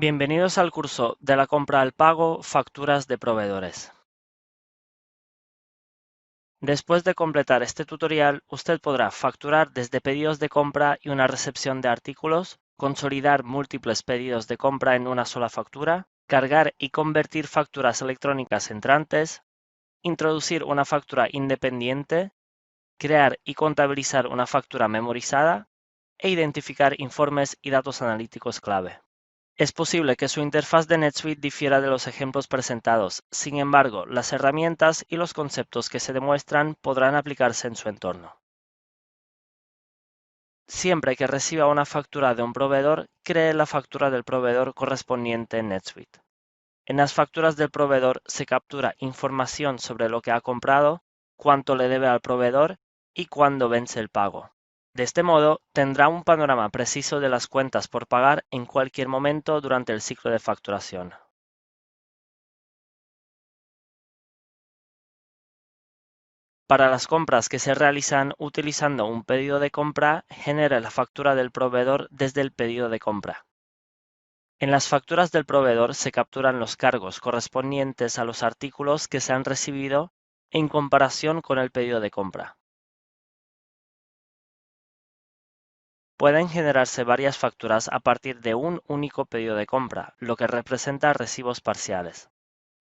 Bienvenidos al curso de la compra al pago, facturas de proveedores. Después de completar este tutorial, usted podrá facturar desde pedidos de compra y una recepción de artículos, consolidar múltiples pedidos de compra en una sola factura, cargar y convertir facturas electrónicas entrantes, introducir una factura independiente, crear y contabilizar una factura memorizada e identificar informes y datos analíticos clave. Es posible que su interfaz de NetSuite difiera de los ejemplos presentados, sin embargo, las herramientas y los conceptos que se demuestran podrán aplicarse en su entorno. Siempre que reciba una factura de un proveedor, cree la factura del proveedor correspondiente en NetSuite. En las facturas del proveedor se captura información sobre lo que ha comprado, cuánto le debe al proveedor y cuándo vence el pago. De este modo, tendrá un panorama preciso de las cuentas por pagar en cualquier momento durante el ciclo de facturación. Para las compras que se realizan utilizando un pedido de compra, genera la factura del proveedor desde el pedido de compra. En las facturas del proveedor se capturan los cargos correspondientes a los artículos que se han recibido en comparación con el pedido de compra. Pueden generarse varias facturas a partir de un único pedido de compra, lo que representa recibos parciales.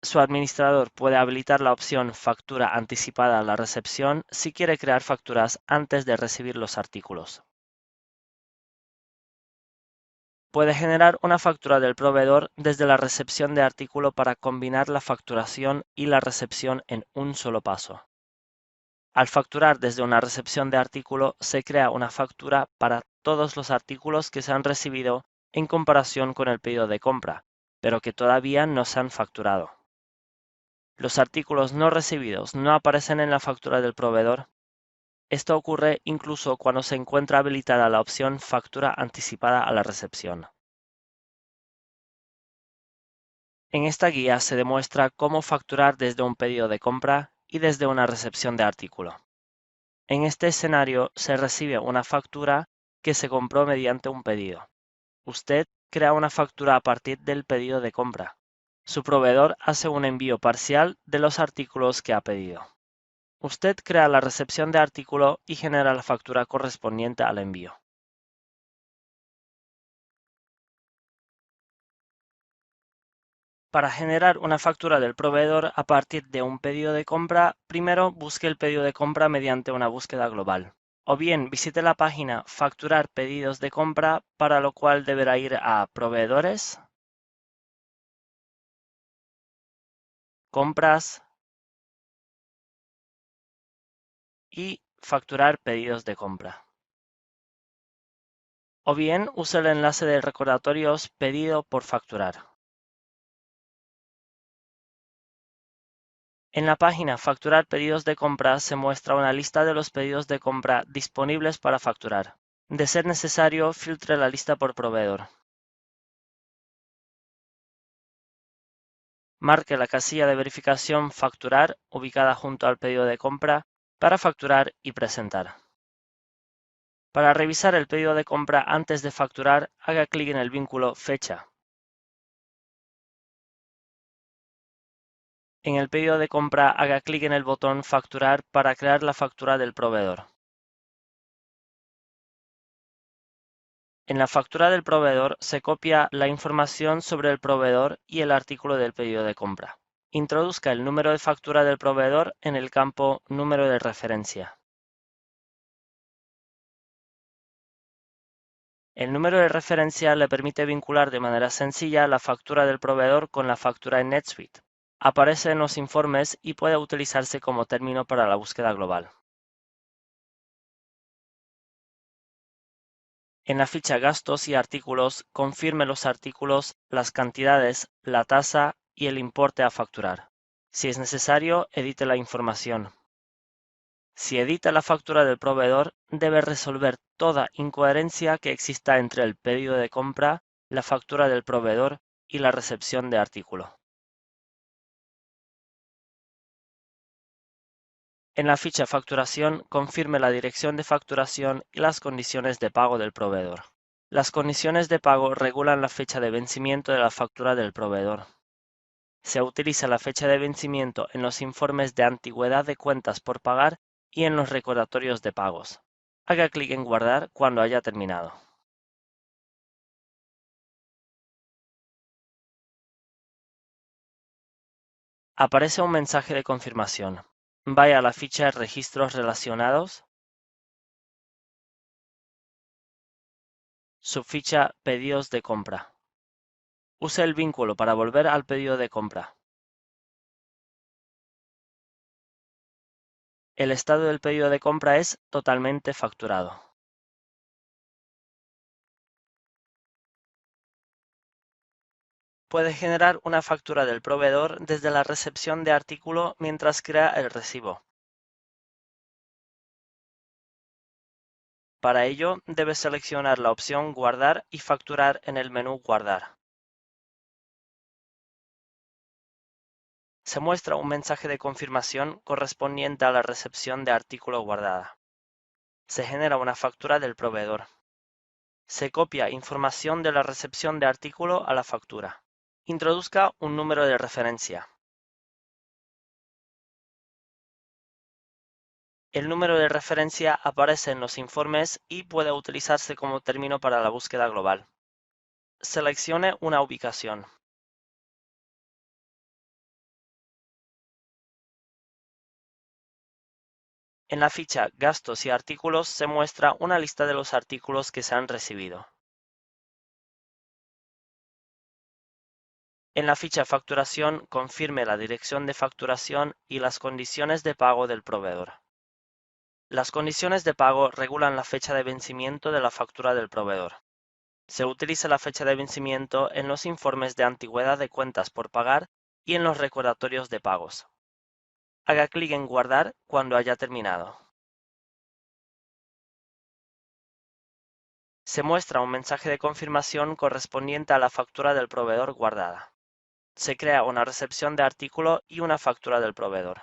Su administrador puede habilitar la opción Factura anticipada a la recepción si quiere crear facturas antes de recibir los artículos. Puede generar una factura del proveedor desde la recepción de artículo para combinar la facturación y la recepción en un solo paso. Al facturar desde una recepción de artículo, se crea una factura para todos los artículos que se han recibido en comparación con el pedido de compra, pero que todavía no se han facturado. Los artículos no recibidos no aparecen en la factura del proveedor. Esto ocurre incluso cuando se encuentra habilitada la opción Factura anticipada a la recepción. En esta guía se demuestra cómo facturar desde un pedido de compra y desde una recepción de artículo. En este escenario se recibe una factura que se compró mediante un pedido. Usted crea una factura a partir del pedido de compra. Su proveedor hace un envío parcial de los artículos que ha pedido. Usted crea la recepción de artículo y genera la factura correspondiente al envío. Para generar una factura del proveedor a partir de un pedido de compra, primero busque el pedido de compra mediante una búsqueda global. O bien visite la página Facturar pedidos de compra, para lo cual deberá ir a Proveedores, Compras y Facturar pedidos de compra. O bien use el enlace de recordatorios Pedido por facturar. En la página Facturar pedidos de compra se muestra una lista de los pedidos de compra disponibles para facturar. De ser necesario, filtre la lista por proveedor. Marque la casilla de verificación Facturar, ubicada junto al pedido de compra, para facturar y presentar. Para revisar el pedido de compra antes de facturar, haga clic en el vínculo Fecha. En el pedido de compra, haga clic en el botón Facturar para crear la factura del proveedor. En la factura del proveedor se copia la información sobre el proveedor y el artículo del pedido de compra. Introduzca el número de factura del proveedor en el campo Número de referencia. El número de referencia le permite vincular de manera sencilla la factura del proveedor con la factura en NetSuite. Aparece en los informes y puede utilizarse como término para la búsqueda global. En la ficha Gastos y Artículos, confirme los artículos, las cantidades, la tasa y el importe a facturar. Si es necesario, edite la información. Si edita la factura del proveedor, debe resolver toda incoherencia que exista entre el pedido de compra, la factura del proveedor y la recepción de artículo. En la ficha Facturación, confirme la dirección de facturación y las condiciones de pago del proveedor. Las condiciones de pago regulan la fecha de vencimiento de la factura del proveedor. Se utiliza la fecha de vencimiento en los informes de antigüedad de cuentas por pagar y en los recordatorios de pagos. Haga clic en Guardar cuando haya terminado. Aparece un mensaje de confirmación. Vaya a la ficha Registros relacionados, subficha Pedidos de compra. Use el vínculo para volver al pedido de compra. El estado del pedido de compra es totalmente facturado. Puede generar una factura del proveedor desde la recepción de artículo mientras crea el recibo. Para ello, debe seleccionar la opción Guardar y facturar en el menú Guardar. Se muestra un mensaje de confirmación correspondiente a la recepción de artículo guardada. Se genera una factura del proveedor. Se copia información de la recepción de artículo a la factura. Introduzca un número de referencia. El número de referencia aparece en los informes y puede utilizarse como término para la búsqueda global. Seleccione una ubicación. En la ficha Gastos y artículos se muestra una lista de los artículos que se han recibido. En la ficha Facturación confirme la dirección de facturación y las condiciones de pago del proveedor. Las condiciones de pago regulan la fecha de vencimiento de la factura del proveedor. Se utiliza la fecha de vencimiento en los informes de antigüedad de cuentas por pagar y en los recordatorios de pagos. Haga clic en Guardar cuando haya terminado. Se muestra un mensaje de confirmación correspondiente a la factura del proveedor guardada. Se crea una recepción de artículo y una factura del proveedor.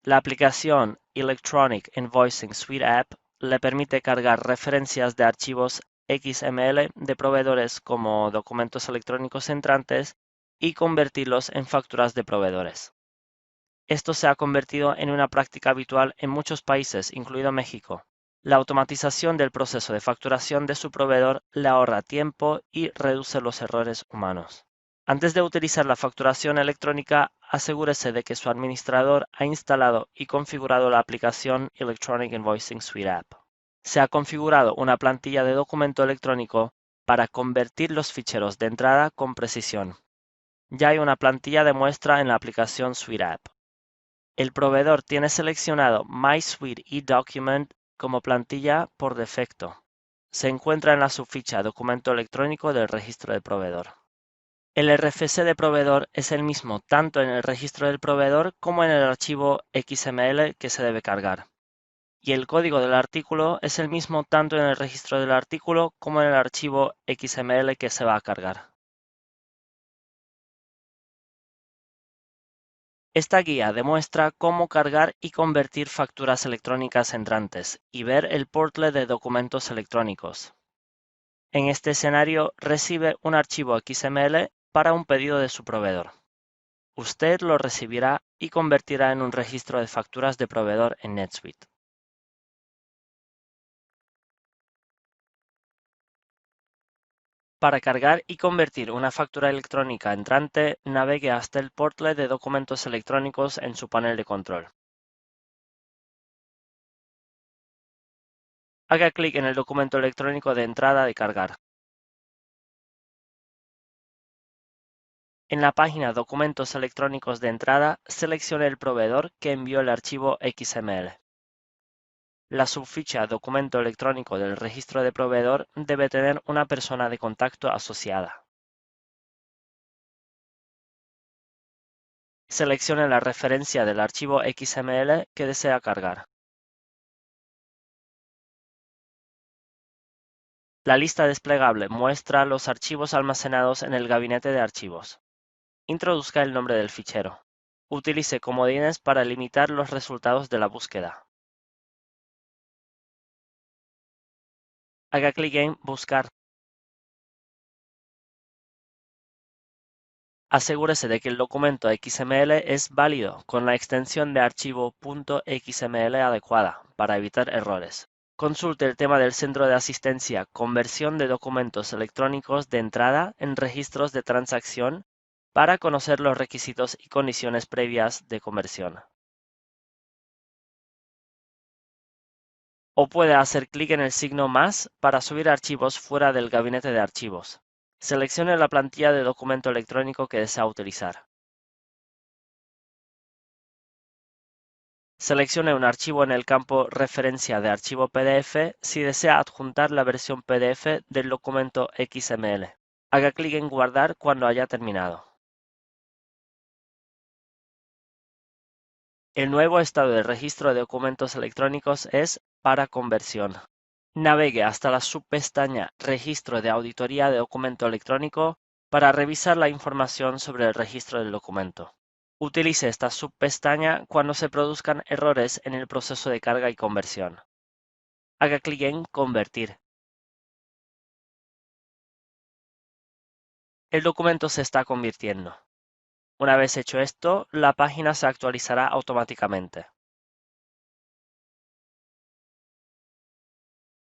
La aplicación Electronic Invoicing Suite App le permite cargar referencias de archivos XML de proveedores como documentos electrónicos entrantes y convertirlos en facturas de proveedores. Esto se ha convertido en una práctica habitual en muchos países, incluido México. La automatización del proceso de facturación de su proveedor le ahorra tiempo y reduce los errores humanos. Antes de utilizar la facturación electrónica, asegúrese de que su administrador ha instalado y configurado la aplicación Electronic Invoicing Suite App. Se ha configurado una plantilla de documento electrónico para convertir los ficheros de entrada con precisión. Ya hay una plantilla de muestra en la aplicación Suite App. El proveedor tiene seleccionado My Suite eDocument como plantilla por defecto. Se encuentra en la subficha Documento electrónico del registro de proveedor. El RFC de proveedor es el mismo tanto en el registro del proveedor como en el archivo XML que se debe cargar. Y el código del artículo es el mismo tanto en el registro del artículo como en el archivo XML que se va a cargar. Esta guía demuestra cómo cargar y convertir facturas electrónicas entrantes y ver el portal de documentos electrónicos. En este escenario recibe un archivo XML para un pedido de su proveedor. Usted lo recibirá y convertirá en un registro de facturas de proveedor en NetSuite. Para cargar y convertir una factura electrónica entrante, navegue hasta el portal de documentos electrónicos en su panel de control. Haga clic en el documento electrónico de entrada de cargar. En la página Documentos electrónicos de entrada, seleccione el proveedor que envió el archivo XML. La subficha Documento electrónico del registro de proveedor debe tener una persona de contacto asociada. Seleccione la referencia del archivo XML que desea cargar. La lista desplegable muestra los archivos almacenados en el gabinete de archivos. Introduzca el nombre del fichero. Utilice comodines para limitar los resultados de la búsqueda. Haga clic en Buscar. Asegúrese de que el documento XML es válido con la extensión de archivo .xml adecuada para evitar errores. Consulte el tema del Centro de Asistencia Conversión de documentos electrónicos de entrada en registros de transacción para conocer los requisitos y condiciones previas de conversión. O puede hacer clic en el signo más para subir archivos fuera del gabinete de archivos. Seleccione la plantilla de documento electrónico que desea utilizar. Seleccione un archivo en el campo Referencia de archivo PDF si desea adjuntar la versión PDF del documento XML. Haga clic en Guardar cuando haya terminado. El nuevo estado de registro de documentos electrónicos es para conversión. Navegue hasta la subpestaña Registro de auditoría de documento electrónico para revisar la información sobre el registro del documento. Utilice esta subpestaña cuando se produzcan errores en el proceso de carga y conversión. Haga clic en Convertir. El documento se está convirtiendo. Una vez hecho esto, la página se actualizará automáticamente.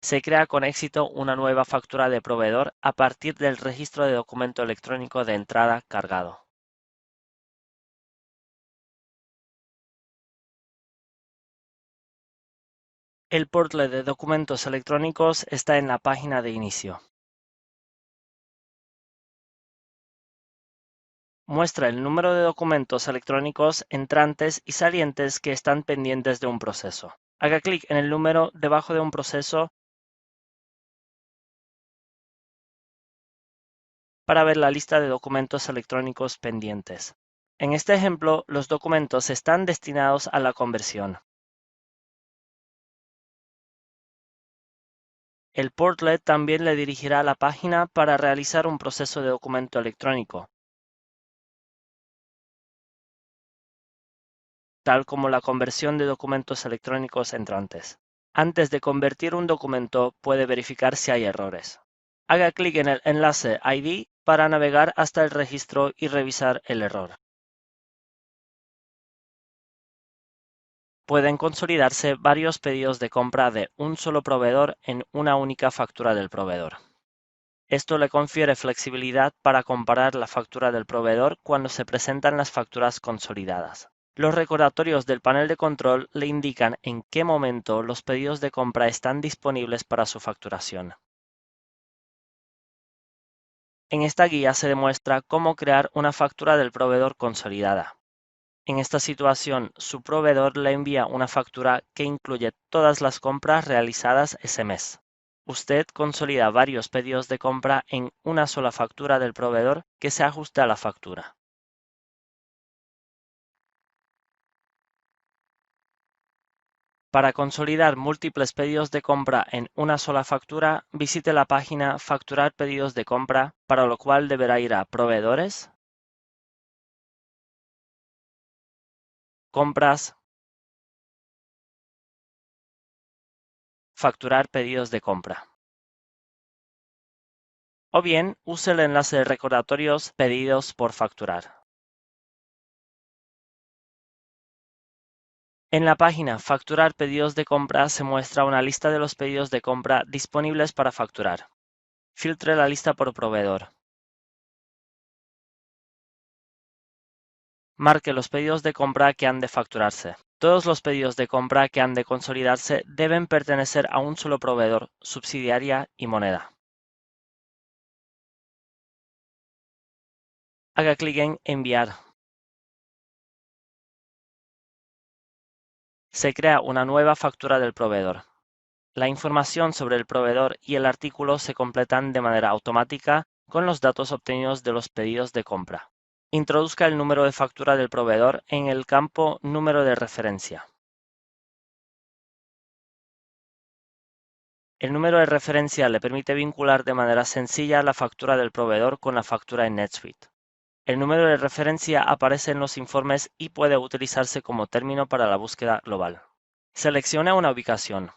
Se crea con éxito una nueva factura de proveedor a partir del registro de documento electrónico de entrada cargado. El portal de documentos electrónicos está en la página de inicio. Muestra el número de documentos electrónicos entrantes y salientes que están pendientes de un proceso. Haga clic en el número debajo de un proceso para ver la lista de documentos electrónicos pendientes. En este ejemplo, los documentos están destinados a la conversión. El portlet también le dirigirá a la página para realizar un proceso de documento electrónico, tal como la conversión de documentos electrónicos entrantes. Antes de convertir un documento, puede verificar si hay errores. Haga clic en el enlace ID para navegar hasta el registro y revisar el error. Pueden consolidarse varios pedidos de compra de un solo proveedor en una única factura del proveedor. Esto le confiere flexibilidad para comparar la factura del proveedor cuando se presentan las facturas consolidadas. Los recordatorios del panel de control le indican en qué momento los pedidos de compra están disponibles para su facturación. En esta guía se demuestra cómo crear una factura del proveedor consolidada. En esta situación, su proveedor le envía una factura que incluye todas las compras realizadas ese mes. Usted consolida varios pedidos de compra en una sola factura del proveedor que se ajuste a la factura. Para consolidar múltiples pedidos de compra en una sola factura, visite la página Facturar pedidos de compra, para lo cual deberá ir a Proveedores, Compras, Facturar pedidos de compra. O bien, use el enlace de recordatorios Pedidos por facturar. En la página Facturar pedidos de compra se muestra una lista de los pedidos de compra disponibles para facturar. Filtre la lista por proveedor. Marque los pedidos de compra que han de facturarse. Todos los pedidos de compra que han de consolidarse deben pertenecer a un solo proveedor, subsidiaria y moneda. Haga clic en Enviar. Se crea una nueva factura del proveedor. La información sobre el proveedor y el artículo se completan de manera automática con los datos obtenidos de los pedidos de compra. Introduzca el número de factura del proveedor en el campo Número de referencia. El número de referencia le permite vincular de manera sencilla la factura del proveedor con la factura en NetSuite. El número de referencia aparece en los informes y puede utilizarse como término para la búsqueda global. Seleccione una ubicación.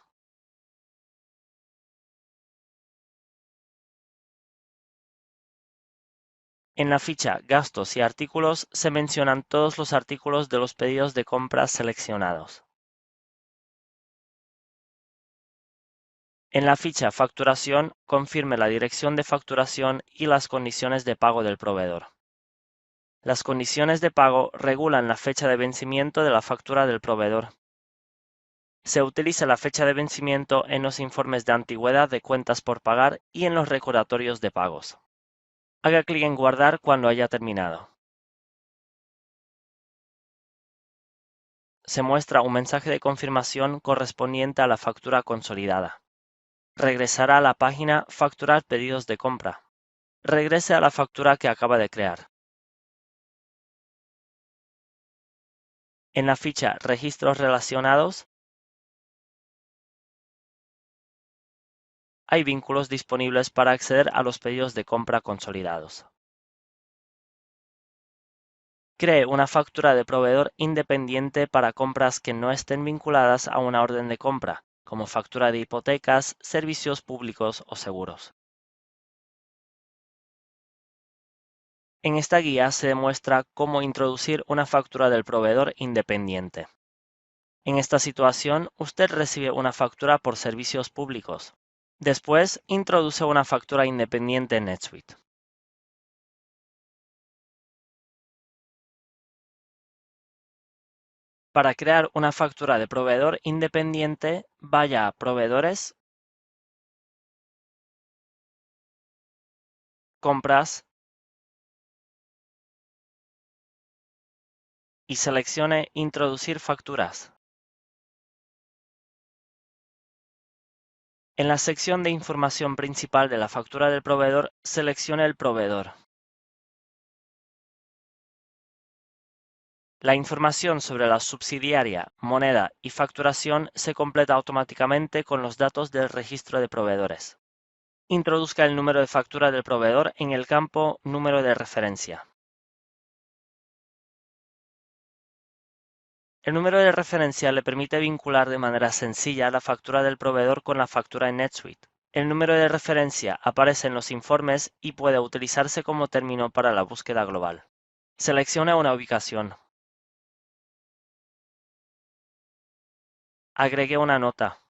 En la ficha Gastos y artículos se mencionan todos los artículos de los pedidos de compra seleccionados. En la ficha Facturación, confirme la dirección de facturación y las condiciones de pago del proveedor. Las condiciones de pago regulan la fecha de vencimiento de la factura del proveedor. Se utiliza la fecha de vencimiento en los informes de antigüedad de cuentas por pagar y en los recordatorios de pagos. Haga clic en Guardar cuando haya terminado. Se muestra un mensaje de confirmación correspondiente a la factura consolidada. Regresará a la página Facturar pedidos de compra. Regrese a la factura que acaba de crear. En la ficha Registros relacionados, hay vínculos disponibles para acceder a los pedidos de compra consolidados. Cree una factura de proveedor independiente para compras que no estén vinculadas a una orden de compra, como factura de hipotecas, servicios públicos o seguros. En esta guía se demuestra cómo introducir una factura del proveedor independiente. En esta situación, usted recibe una factura por servicios públicos. Después, introduce una factura independiente en NetSuite. Para crear una factura de proveedor independiente, vaya a Proveedores, Compras y seleccione Introducir facturas. En la sección de información principal de la factura del proveedor, seleccione el proveedor. La información sobre la subsidiaria, moneda y facturación se completa automáticamente con los datos del registro de proveedores. Introduzca el número de factura del proveedor en el campo Número de referencia. El número de referencia le permite vincular de manera sencilla la factura del proveedor con la factura en NetSuite. El número de referencia aparece en los informes y puede utilizarse como término para la búsqueda global. Seleccione una ubicación. Agregue una nota.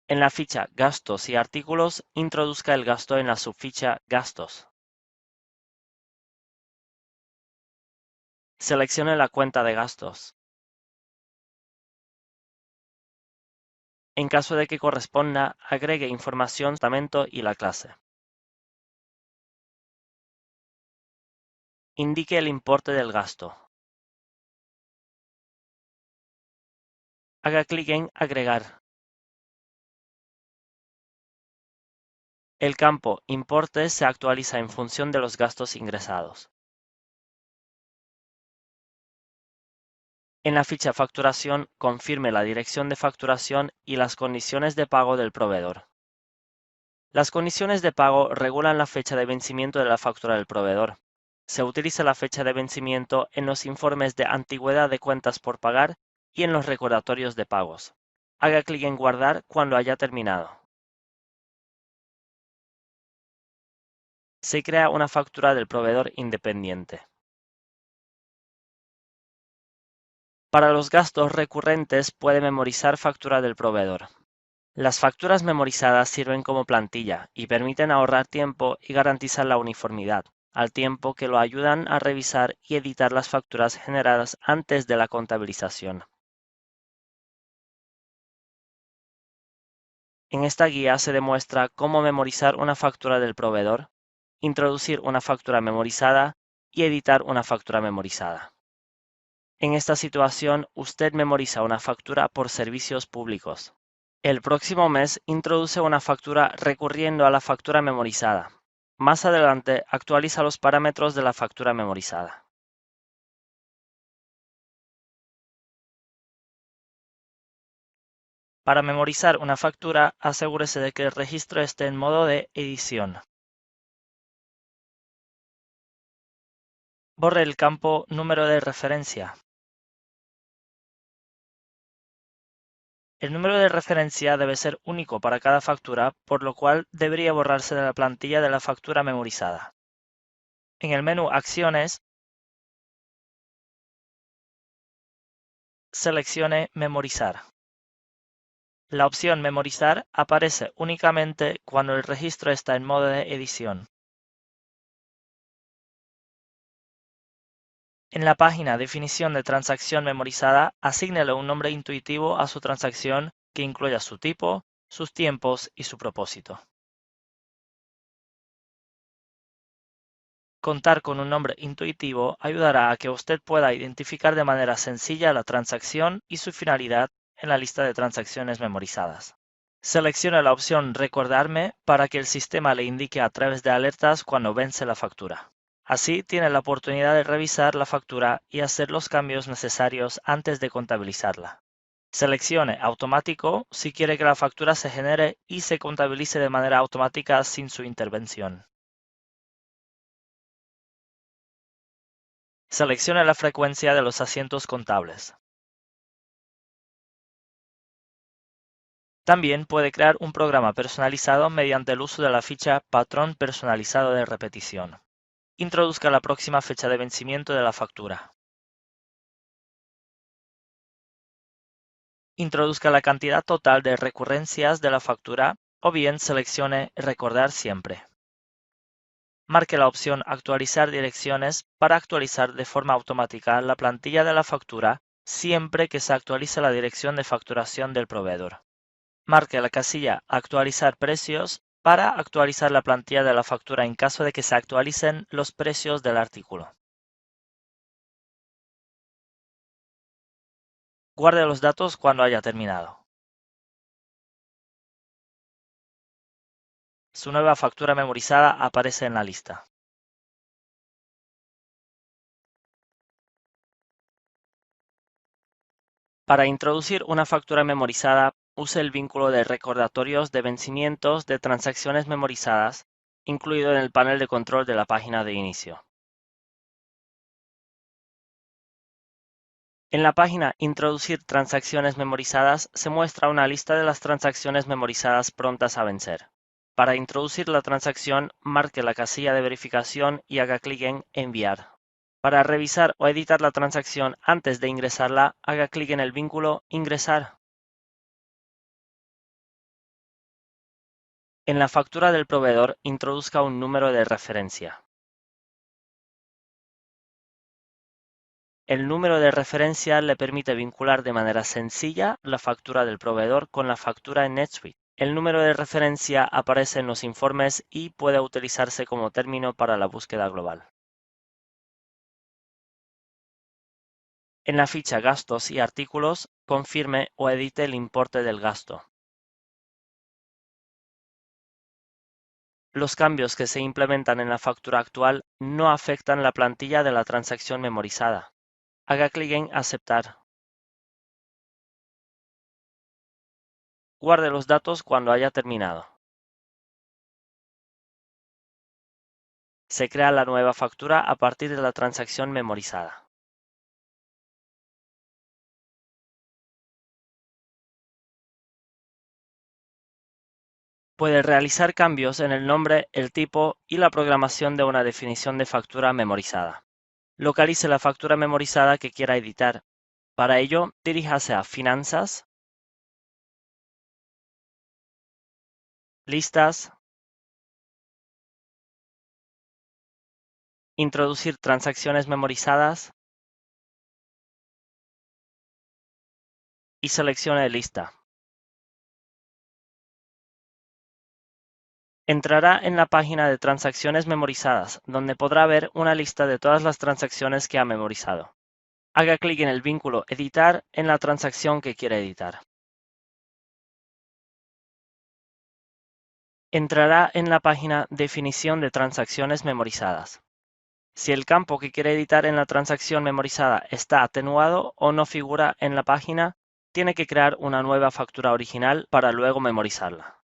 En la ficha Gastos y artículos, introduzca el gasto en la subficha Gastos. Seleccione la cuenta de gastos. En caso de que corresponda, agregue información, testamento y la clase. Indique el importe del gasto. Haga clic en Agregar. El campo Importe se actualiza en función de los gastos ingresados. En la ficha Facturación, confirme la dirección de facturación y las condiciones de pago del proveedor. Las condiciones de pago regulan la fecha de vencimiento de la factura del proveedor. Se utiliza la fecha de vencimiento en los informes de antigüedad de cuentas por pagar y en los recordatorios de pagos. Haga clic en Guardar cuando haya terminado. Se crea una factura del proveedor independiente. Para los gastos recurrentes puede memorizar factura del proveedor. Las facturas memorizadas sirven como plantilla y permiten ahorrar tiempo y garantizar la uniformidad, al tiempo que lo ayudan a revisar y editar las facturas generadas antes de la contabilización. En esta guía se demuestra cómo memorizar una factura del proveedor, introducir una factura memorizada y editar una factura memorizada. En esta situación, usted memoriza una factura por servicios públicos. El próximo mes introduce una factura recurriendo a la factura memorizada. Más adelante actualiza los parámetros de la factura memorizada. Para memorizar una factura, asegúrese de que el registro esté en modo de edición. Borre el campo Número de referencia. El número de referencia debe ser único para cada factura, por lo cual debería borrarse de la plantilla de la factura memorizada. En el menú Acciones, seleccione Memorizar. La opción Memorizar aparece únicamente cuando el registro está en modo de edición. En la página Definición de transacción memorizada, asígnele un nombre intuitivo a su transacción que incluya su tipo, sus tiempos y su propósito. Contar con un nombre intuitivo ayudará a que usted pueda identificar de manera sencilla la transacción y su finalidad en la lista de transacciones memorizadas. Seleccione la opción Recordarme para que el sistema le indique a través de alertas cuando vence la factura. Así tiene la oportunidad de revisar la factura y hacer los cambios necesarios antes de contabilizarla. Seleccione Automático si quiere que la factura se genere y se contabilice de manera automática sin su intervención. Seleccione la frecuencia de los asientos contables. También puede crear un programa personalizado mediante el uso de la ficha Patrón personalizado de repetición. Introduzca la próxima fecha de vencimiento de la factura. Introduzca la cantidad total de recurrencias de la factura o bien seleccione Recordar siempre. Marque la opción Actualizar direcciones para actualizar de forma automática la plantilla de la factura siempre que se actualice la dirección de facturación del proveedor. Marque la casilla Actualizar precios para actualizar la plantilla de la factura en caso de que se actualicen los precios del artículo. Guarde los datos cuando haya terminado. Su nueva factura memorizada aparece en la lista. Para introducir una factura memorizada, use el vínculo de recordatorios de vencimientos de transacciones memorizadas, incluido en el panel de control de la página de inicio. En la página Introducir transacciones memorizadas se muestra una lista de las transacciones memorizadas prontas a vencer. Para introducir la transacción, marque la casilla de verificación y haga clic en Enviar. Para revisar o editar la transacción antes de ingresarla, haga clic en el vínculo Ingresar. En la factura del proveedor, introduzca un número de referencia. El número de referencia le permite vincular de manera sencilla la factura del proveedor con la factura en NetSuite. El número de referencia aparece en los informes y puede utilizarse como término para la búsqueda global. En la ficha Gastos y Artículos, confirme o edite el importe del gasto. Los cambios que se implementan en la factura actual no afectan la plantilla de la transacción memorizada. Haga clic en Aceptar. Guarde los datos cuando haya terminado. Se crea la nueva factura a partir de la transacción memorizada. Puede realizar cambios en el nombre, el tipo y la programación de una definición de factura memorizada. Localice la factura memorizada que quiera editar. Para ello, diríjase a Finanzas, Listas, Introducir transacciones memorizadas y seleccione Lista. Entrará en la página de transacciones memorizadas, donde podrá ver una lista de todas las transacciones que ha memorizado. Haga clic en el vínculo Editar en la transacción que quiere editar. Entrará en la página Definición de transacciones memorizadas. Si el campo que quiere editar en la transacción memorizada está atenuado o no figura en la página, tiene que crear una nueva factura original para luego memorizarla.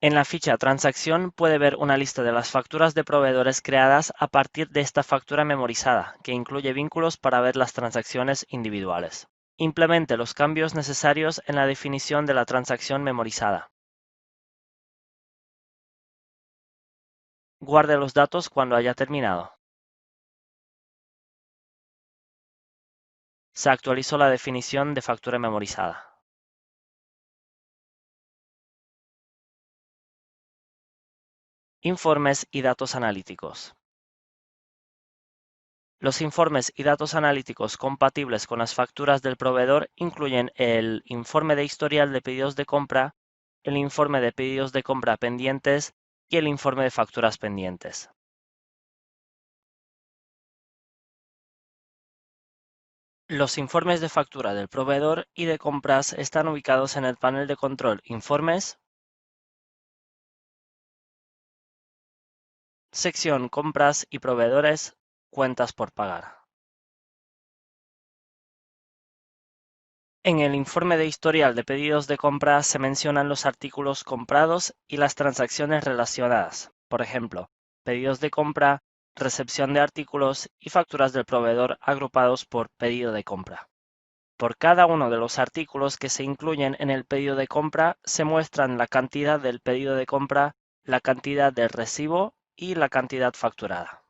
En la ficha Transacción puede ver una lista de las facturas de proveedores creadas a partir de esta factura memorizada, que incluye vínculos para ver las transacciones individuales. Implemente los cambios necesarios en la definición de la transacción memorizada. Guarde los datos cuando haya terminado. Se actualizó la definición de factura memorizada. Informes y datos analíticos. Los informes y datos analíticos compatibles con las facturas del proveedor incluyen el informe de historial de pedidos de compra, el informe de pedidos de compra pendientes y el informe de facturas pendientes. Los informes de factura del proveedor y de compras están ubicados en el panel de control Informes, sección Compras y Proveedores, Cuentas por pagar. En el informe de historial de pedidos de compra se mencionan los artículos comprados y las transacciones relacionadas, por ejemplo, pedidos de compra, recepción de artículos y facturas del proveedor agrupados por pedido de compra. Por cada uno de los artículos que se incluyen en el pedido de compra se muestran la cantidad del pedido de compra, la cantidad del recibo y la cantidad facturada.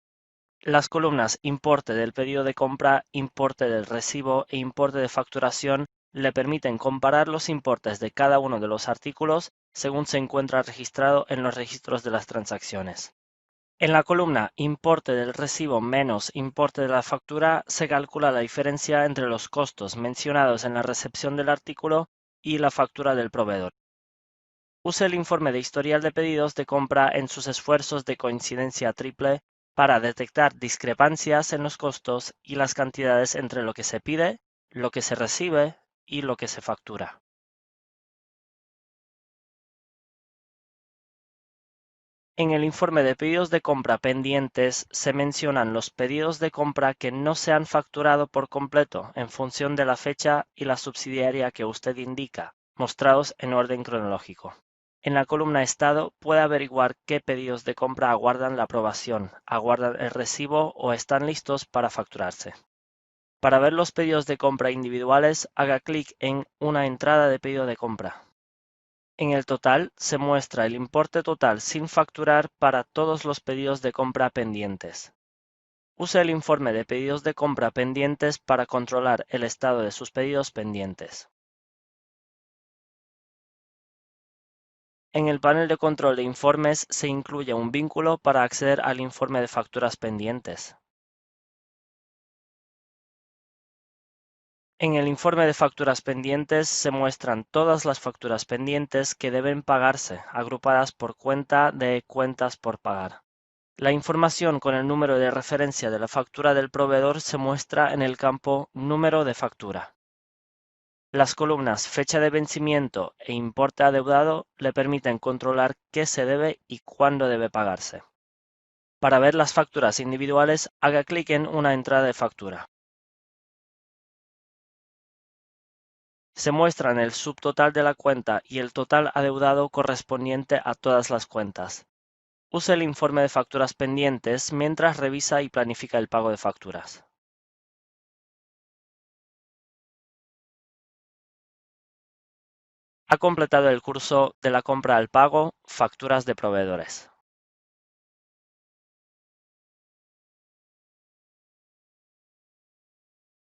Las columnas importe del pedido de compra, importe del recibo e importe de facturación le permiten comparar los importes de cada uno de los artículos según se encuentra registrado en los registros de las transacciones. En la columna importe del recibo menos importe de la factura se calcula la diferencia entre los costos mencionados en la recepción del artículo y la factura del proveedor. Use el informe de historial de pedidos de compra en sus esfuerzos de coincidencia triple para detectar discrepancias en los costos y las cantidades entre lo que se pide, lo que se recibe y lo que se factura. En el informe de pedidos de compra pendientes se mencionan los pedidos de compra que no se han facturado por completo en función de la fecha y la subsidiaria que usted indica, mostrados en orden cronológico. En la columna Estado puede averiguar qué pedidos de compra aguardan la aprobación, aguardan el recibo o están listos para facturarse. Para ver los pedidos de compra individuales, haga clic en Una entrada de pedido de compra. En el total se muestra el importe total sin facturar para todos los pedidos de compra pendientes. Use el informe de pedidos de compra pendientes para controlar el estado de sus pedidos pendientes. En el panel de control de informes se incluye un vínculo para acceder al informe de facturas pendientes. En el informe de facturas pendientes se muestran todas las facturas pendientes que deben pagarse, agrupadas por cuenta de cuentas por pagar. La información con el número de referencia de la factura del proveedor se muestra en el campo Número de factura. Las columnas Fecha de vencimiento e Importe adeudado le permiten controlar qué se debe y cuándo debe pagarse. Para ver las facturas individuales, haga clic en Una entrada de factura. Se muestran el subtotal de la cuenta y el total adeudado correspondiente a todas las cuentas. Use el informe de facturas pendientes mientras revisa y planifica el pago de facturas. Ha completado el curso de la compra al pago, facturas de proveedores.